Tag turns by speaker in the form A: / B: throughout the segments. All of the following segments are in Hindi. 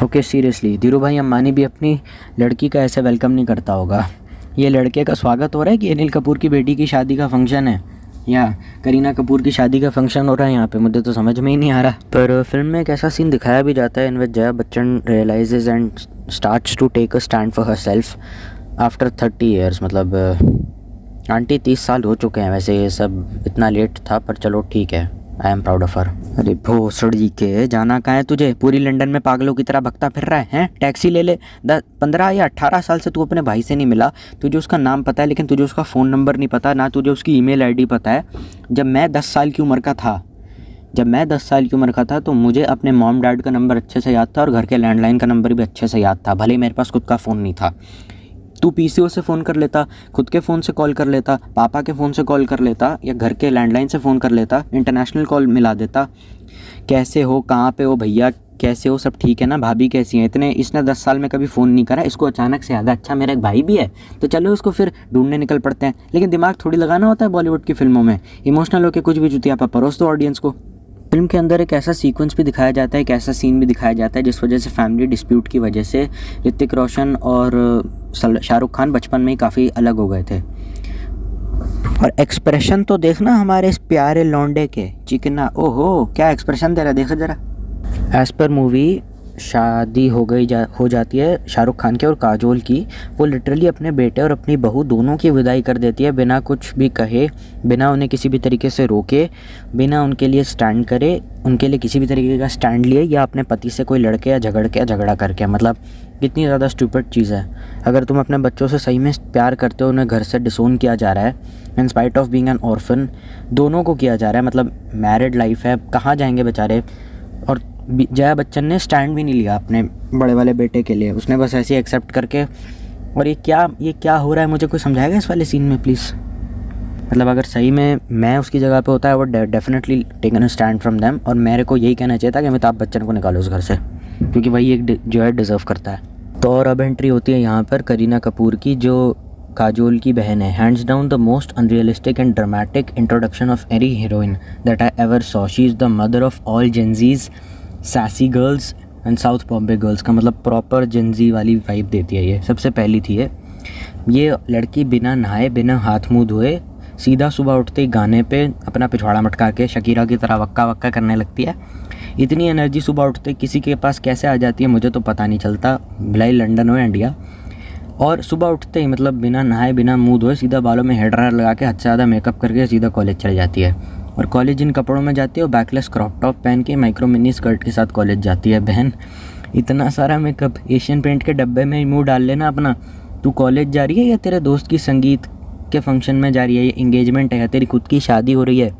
A: ओके सीरियसली धीरू भाई अंबानी भी अपनी लड़की का ऐसे वेलकम नहीं करता होगा। ये लड़के का स्वागत हो रहा है कि अनिल कपूर की बेटी की शादी का फंक्शन है या करीना कपूर की शादी का फंक्शन हो रहा है यहाँ पे, मुझे तो समझ में ही नहीं आ रहा। पर फिल्म में एक ऐसा सीन दिखाया भी जाता है in which Jaya Bachchan realizes and starts to take a stand for herself after 30 years. मतलब आंटी 30 साल हो चुके हैं, वैसे ये सब इतना लेट था पर चलो ठीक है, I am proud of her. अरे भोसड़ी के, जाना कहाँ है तुझे? पूरी लंदन में पागलों की तरह भगता फिर रहा है हैं? टैक्सी ले ले। 15 या 18 साल से तू अपने भाई से नहीं मिला। तुझे उसका नाम पता है लेकिन तुझे उसका फ़ोन नंबर नहीं पता, ना तुझे उसकी ईमेल आईडी पता है। जब मैं 10 साल की उम्र का था तो मुझे अपने मॉम डैड का नंबर अच्छे से याद था और घर के लैंडलाइन का नंबर भी अच्छे से याद था, भले ही मेरे पास खुद का फ़ोन नहीं था। तू पीसीओ से फ़ोन कर लेता, खुद के फ़ोन से कॉल कर लेता, पापा के फ़ोन से कॉल कर लेता या घर के लैंडलाइन से फ़ोन कर लेता, इंटरनेशनल कॉल मिला देता। कैसे हो, कहाँ पे हो भैया, कैसे हो, सब ठीक है ना, भाभी कैसी हैं? इसने 10 साल में कभी फ़ोन नहीं करा। इसको अचानक से याद है अच्छा मेरा एक भाई भी है, तो चलो उसको फिर ढूंढने निकल पड़ते हैं। लेकिन दिमाग थोड़ी लगाना होता है बॉलीवुड की फिल्मों में, इमोशनल होकर कुछ भी जुतिया पर परोस दो ऑडियंस को। फिल्म के अंदर एक ऐसा सीक्वेंस भी दिखाया जाता है, एक ऐसा सीन भी दिखाया जाता है जिस वजह से फैमिली डिस्प्यूट की वजह से ऋतिक रोशन और शाहरुख खान बचपन में ही काफ़ी अलग हो गए थे। और एक्सप्रेशन तो देखना हमारे इस प्यारे लौंडे के, चिकना, ओहो क्या एक्सप्रेशन दे रहा है, देखो ज़रा। एज़ पर मूवी शादी हो जाती है शाहरुख खान के और काजोल की। वो लिटरली अपने बेटे और अपनी बहू दोनों की विदाई कर देती है बिना कुछ भी कहे, बिना उन्हें किसी भी तरीके से रोके, बिना उनके लिए स्टैंड करे, उनके लिए किसी भी तरीके का स्टैंड लिए या अपने पति से कोई लड़के या झगड़ा करके। मतलब कितनी ज़्यादा स्टूपिड चीज़ है। अगर तुम अपने बच्चों से सही में प्यार करते हो, उन्हें घर से डिसोन किया जा रहा है in spite of being an orphan, दोनों को किया जा रहा है। मतलब मैरिड लाइफ है, कहाँ जाएंगे बेचारे। और जया बच्चन ने स्टैंड भी नहीं लिया अपने बड़े वाले बेटे के लिए, उसने बस ऐसे ही एक्सेप्ट करके। और ये क्या हो रहा है, मुझे कोई समझाएगा इस वाले सीन में प्लीज़? मतलब अगर सही में मैं उसकी जगह पे होता है वो definitely taken a stand from them, और मेरे को यही कहना चाहिए था कि अमिताभ बच्चन को निकालो उस घर से, क्योंकि वही एक जो है डिज़र्व करता है। तो और अब एंट्री होती है यहाँ पर करीना कपूर की, जो काजोल की बहन है। Hands down the most unrealistic and dramatic introduction of any heroine that I ever saw. She is the mother of all Gen Zs, sassy girls and south Bombay girls का मतलब प्रॉपर जेंजी वाली वाइब देती है। ये सबसे पहली थी ये लड़की बिना नहाए बिना हाथ मुँह धोए सीधा सुबह उठते ही गाने पे अपना पिछवाड़ा मटका के शकीरा की तरह वक्का वक्का करने लगती है। इतनी एनर्जी सुबह उठते किसी के पास कैसे आ जाती है मुझे तो पता नहीं चलता, भिलाई लंदन हो इंडिया। और सुबह उठते ही मतलब बिना नहाए बिना मुँह धोए सीधा बालों में हेयर ड्रायर लगा के हद से ज़्यादा मेकअप करके सीधा कॉलेज चले जाती है। और कॉलेज इन कपड़ों में जाती है, और बैकलेस क्रॉप टॉप पहन के माइक्रो मिनी स्कर्ट के साथ कॉलेज जाती है। बहन इतना सारा मेकअप एशियन पेंट के डब्बे में मुँह डाल लेना अपना। तू कॉलेज जा रही है या तेरे दोस्त की संगीत के फंक्शन में जा रही है, ये इंगेजमेंट है या तेरी खुद की शादी हो रही है?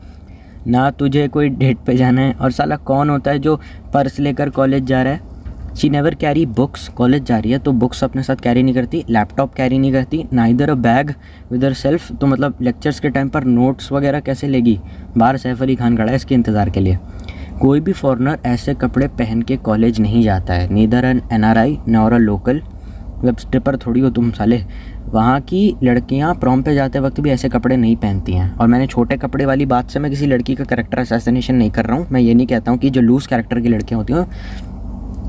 A: ना तुझे कोई डेट पे जाना है। और साला कौन होता है जो पर्स लेकर कॉलेज जा रहा है? She never carry books. College जा रही है तो बुक्स अपने साथ कैरी नहीं करती, लैपटॉप कैरी नहीं करती, neither a bag with her self. तो मतलब लेक्चर्स के टाइम पर नोट्स वगैरह कैसे लेगी? बाहर सैफ अली खान खड़ा है इसके इंतज़ार के लिए। कोई भी फॉरेनर ऐसे कपड़े पहन के कॉलेज नहीं जाता है, neither an NRI nor a local. Web stripper थोड़ी हो तुम साले। वहाँ की लड़कियाँ प्रॉम पे जाते वक्त भी ऐसे कपड़े नहीं पहनती हैं। और मैंने छोटे कपड़े वाली बात से मैं किसी लड़की का कैरेक्टर असैसिनेशन नहीं कर रहा हूँ। मैं ये नहीं कहता हूँ कि जो लूज़ कैरेक्टर की लड़कियाँ होती हैं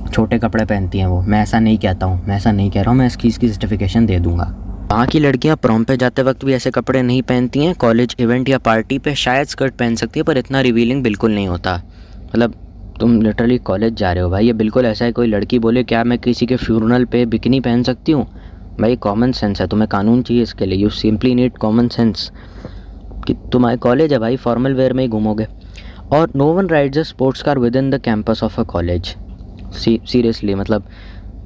A: छोटे कपड़े पहनती हैं वो, मैं ऐसा नहीं कहता हूँ, मैं ऐसा नहीं कह रहा हूँ, मैं इसकी जस्टिफिकेशन दे दूँगा। वहाँ की लड़कियाँ प्रॉम पे जाते वक्त भी ऐसे कपड़े नहीं पहनती हैं। कॉलेज इवेंट या पार्टी पे शायद स्कर्ट पहन सकती है पर इतना रिवीलिंग बिल्कुल नहीं होता। मतलब तुम लिटरली कॉलेज जा रहे हो भाई, ये बिल्कुल ऐसा है कोई लड़की बोले क्या मैं किसी के फ्यूनरल पे बिकिनी पहन सकती हूँ? भाई कॉमन सेंस है, तुम्हें कानून चाहिए इसके लिए, you simply need common sense. कि तुम्हारे कॉलेज है भाई, फॉर्मल वेयर में ही घूमोगे। और no one rides a sports car within the campus of a college. Seriously मतलब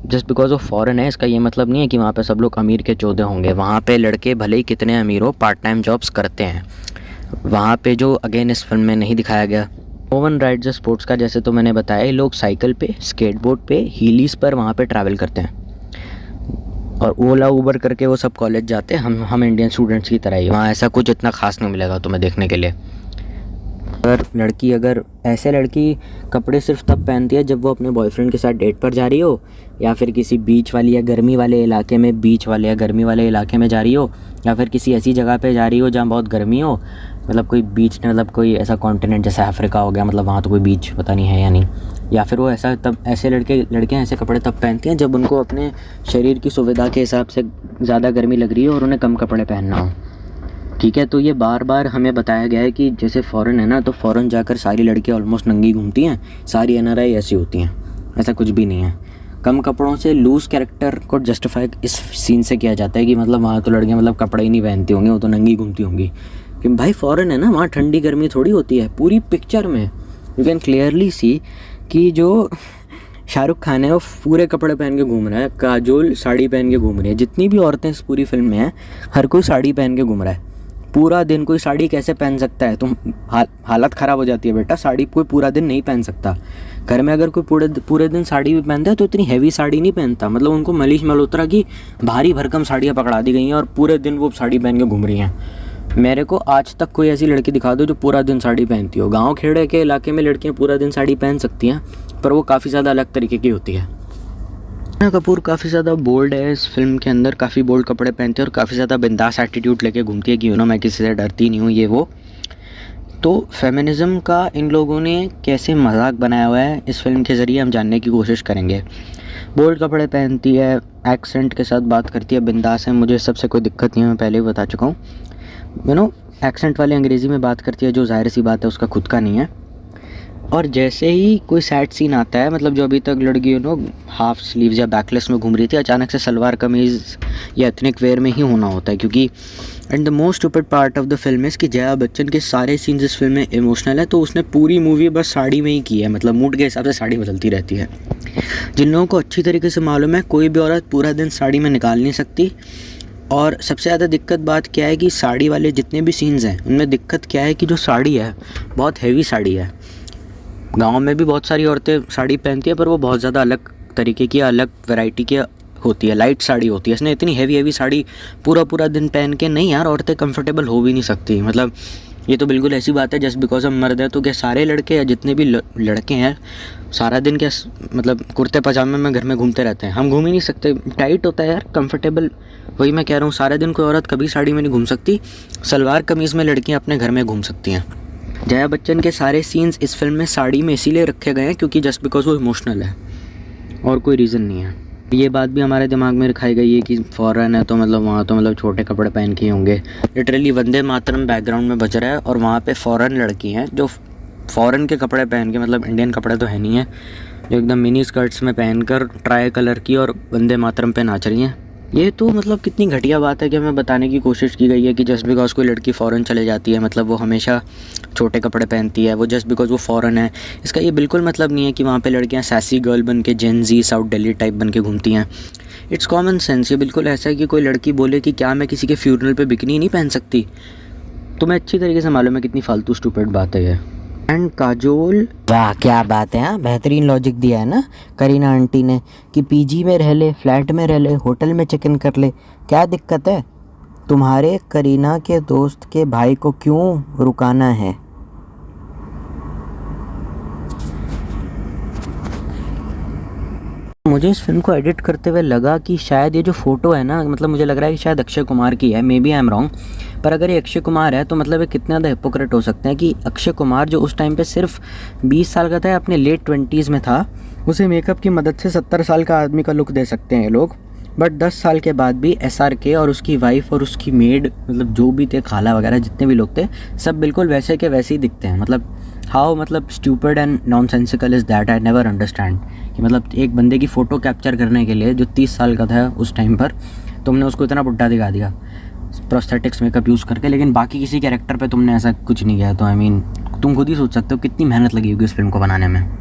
A: जस्ट बिकॉज ऑफ फॉरेन है इसका ये मतलब नहीं है कि वहाँ पे सब लोग अमीर के चौधे होंगे। वहाँ पे लड़के भले ही कितने अमीर हो पार्ट टाइम जॉब्स करते हैं वहाँ पे, जो अगेन इस फिल्म में नहीं दिखाया गया। No one rides a sports car जैसे तो मैंने बताया, ये लोग साइकिल पे, स्केटबोर्ड पे, हीलीज पर वहाँ पे ट्रैवल करते हैं। और ओला उबर करके वो सब कॉलेज जाते हैं, हम इंडियन स्टूडेंट्स की तरह ही। वहाँ ऐसा कुछ इतना खास नहीं मिलेगा तुम्हें देखने के लिए। अगर ऐसे लड़की कपड़े सिर्फ तब पहनती है जब वो अपने बॉयफ्रेंड के साथ डेट पर जा रही हो, या फिर किसी बीच वाली या गर्मी वाले इलाके में जा रही हो, या फिर किसी ऐसी जगह पे जा रही हो जहाँ बहुत गर्मी हो। मतलब कोई बीच, मतलब कोई ऐसा कॉन्टिनेंट जैसे अफ्रीका हो गया, मतलब वहाँ तो कोई बीच पता नहीं है या नहीं, या फिर वो ऐसा तब ऐसे लड़कियाँ ऐसे कपड़े तब पहनती हैं जब उनको अपने शरीर की सुविधा के हिसाब से ज़्यादा गर्मी लग रही है और उन्हें कम कपड़े पहनना हो। ठीक है, तो ये बार बार हमें बताया गया है कि जैसे फ़ॉरेन है ना, तो फ़ॉरेन जाकर सारी लड़कियाँ ऑलमोस्ट नंगी घूमती हैं, सारी NRI ऐसी होती हैं। ऐसा कुछ भी नहीं है। कम कपड़ों से लूज़ कैरेक्टर को जस्टिफाई इस सीन से किया जाता है कि मतलब वहाँ तो लड़कियाँ मतलब कपड़े ही नहीं पहनती होंगी, वो तो नंगी घूमती होंगी। कि भाई फ़ॉरेन है ना, वहाँ ठंडी गर्मी थोड़ी होती है। पूरी पिक्चर में यू कैन क्लियरली सी कि जो शाहरुख खान है वो पूरे कपड़े पहन के घूम रहा है, काजोल साड़ी पहन के घूम रही है, जितनी भी औरतें इस पूरी फिल्म में हैं हर कोई साड़ी पहन के घूम रहा है। पूरा दिन कोई साड़ी कैसे पहन सकता है? तुम हालत ख़राब हो जाती है बेटा। साड़ी कोई पूरा दिन नहीं पहन सकता। घर में अगर कोई पूरे दिन साड़ी भी पहनता है तो इतनी हैवी साड़ी नहीं पहनता। मतलब उनको मनीष मल्होत्रा की भारी भरकम साड़ियाँ पकड़ा दी गई हैं और पूरे दिन वो साड़ी पहन के घूम रही हैं। मेरे को आज तक कोई ऐसी लड़की दिखा दो जो पूरा दिन साड़ी पहनती हो। गाँव खेड़े के इलाके में लड़कियाँ पूरा दिन साड़ी पहन सकती हैं, पर वो काफ़ी ज़्यादा अलग तरीके की होती है। करीना कपूर काफ़ी ज़्यादा बोल्ड है इस फिल्म के अंदर, काफ़ी बोल्ड कपड़े पहनती है और काफ़ी ज़्यादा बिंदास एटीट्यूड लेके घूमती है कि मैं किसी से डरती नहीं हूँ, ये वो। तो फेमिनिज़म का इन लोगों ने कैसे मजाक बनाया हुआ है इस फिल्म के ज़रिए हम जानने की कोशिश करेंगे। बोल्ड कपड़े पहनती है, एक्सेंट के साथ बात करती है, बिंदास है, मुझे सबसे कोई दिक्कत नहीं है, मैं पहले ही बता चुका हूँ। एक्सेंट वाले अंग्रेज़ी में बात करती है, जो ज़ाहिर सी बात है उसका खुद का नहीं है। और जैसे ही कोई सैड सीन आता है, मतलब जो अभी तक लड़की हाफ स्लीव्स या बैकलेस में घूम रही थी, अचानक से सलवार कमीज़ या एथनिक वेयर में ही होना होता है, क्योंकि and the most stupid part of the film is कि जया बच्चन के सारे सीन्स इस फिल्म में इमोशनल है, तो उसने पूरी मूवी बस साड़ी में ही की है। मतलब मूड के हिसाब से साड़ी बदलती रहती है। जिन लोगों को अच्छी तरीके से मालूम है कोई भी औरत पूरा दिन साड़ी में निकाल नहीं सकती। और सबसे ज़्यादा दिक्कत बात क्या है कि साड़ी वाले जितने भी सीन्स हैं उनमें दिक्कत क्या है कि जो साड़ी है बहुत हैवी साड़ी है। गांव में भी बहुत सारी औरतें साड़ी पहनती है, पर वो बहुत ज़्यादा अलग तरीके की, अलग वैरायटी की होती है, लाइट साड़ी होती है। इसने इतनी हैवी साड़ी पूरा दिन पहन के नहीं यार, औरतें कंफर्टेबल हो भी नहीं सकती। मतलब ये तो बिल्कुल ऐसी बात है जस्ट बिकॉज हम मर्द हैं तो क्या सारे लड़के या जितने भी लड़के हैं सारा दिन क्या मतलब कुर्ते पजामे में घर में घूमते रहते हैं? हम घूम ही नहीं सकते, टाइट होता है यार, कंफर्टेबल। वही मैं कह रहा हूँ, सारे दिन कोई औरत कभी साड़ी में नहीं घूम सकती। सलवार कमीज़ में लड़कियाँ अपने घर में घूम सकती हैं। जया बच्चन के सारे सीन्स इस फिल्म में साड़ी में इसीलिए रखे गए हैं क्योंकि जस्ट बिकॉज वो इमोशनल है और कोई रीज़न नहीं है। ये बात भी हमारे दिमाग में रखाई गई है कि फ़ॉरेन है तो मतलब वहाँ तो मतलब छोटे कपड़े पहन के ही होंगे। लिटरली वंदे मातरम बैकग्राउंड में बज रहा है और वहाँ पे फ़ॉरेन लड़की हैं जो फ़ॉरेन के कपड़े पहन के, मतलब इंडियन कपड़े तो है नहीं है, जो एकदम मिनी स्कर्ट्स में पहनकर ट्राई कलर की और वंदे मातरम पे नाच रही हैं। ये तो मतलब कितनी घटिया बात है कि हमें बताने की कोशिश की गई है कि जस्ट बिकॉज कोई लड़की फ़ॉरेन चले जाती है मतलब वो हमेशा छोटे कपड़े पहनती है, वो जस्ट बिकॉज वो फ़ॉरेन है। इसका ये बिल्कुल मतलब नहीं है कि वहाँ पे लड़कियाँ सैसी गर्ल बन के जेन जी साउथ दिल्ली टाइप बन के घूमती हैं। It's common sense. ये बिल्कुल ऐसा है कि कोई लड़की बोले कि क्या मैं किसी के फ्यूनरल पे बिकनी नहीं पहन सकती? तुम्हें अच्छी तरीके से मालूम है कितनी फालतू स्टूपिड बात है ये। एंड काजोल, वाह क्या बात है, हाँ बेहतरीन लॉजिक दिया है ना करीना आंटी ने कि पीजी में रह ले, फ्लैट में रह ले, होटल में चेक इन कर ले, क्या दिक्कत है? तुम्हारे करीना के दोस्त के भाई को क्यों रुकाना है? मुझे इस फिल्म को एडिट करते हुए लगा कि शायद ये जो फ़ोटो है ना, मतलब मुझे लग रहा है कि शायद अक्षय कुमार की है, maybe I am wrong. पर अगर ये अक्षय कुमार है तो मतलब ये कितने ज़्यादा हिपोक्रेट हो सकते हैं कि अक्षय कुमार जो उस टाइम पे सिर्फ 20 साल का था, अपने लेट 20s में था, उसे मेकअप की मदद से 70 साल का आदमी का लुक दे सकते हैं ये लोग। बट 10 साल के बाद भी SRK और उसकी वाइफ और उसकी मेड, मतलब जो भी थे, खाला वगैरह जितने भी लोग थे, सब बिल्कुल वैसे के वैसे ही दिखते हैं। मतलब हाउ मतलब stupid and nonsensical is that, I never understand कि मतलब एक बंदे की फ़ोटो कैप्चर करने के लिए जो 30 साल का था उस टाइम पर, तुमने उसको इतना बुढ़ा दिखा दिया प्रोस्थेटिक्स मेकअप यूज़ करके, लेकिन बाकी किसी कैरेक्टर पे तुमने ऐसा कुछ नहीं किया। तो आई मीन तुम खुद ही सोच सकते हो कितनी मेहनत लगी होगी इस फिल्म को बनाने में।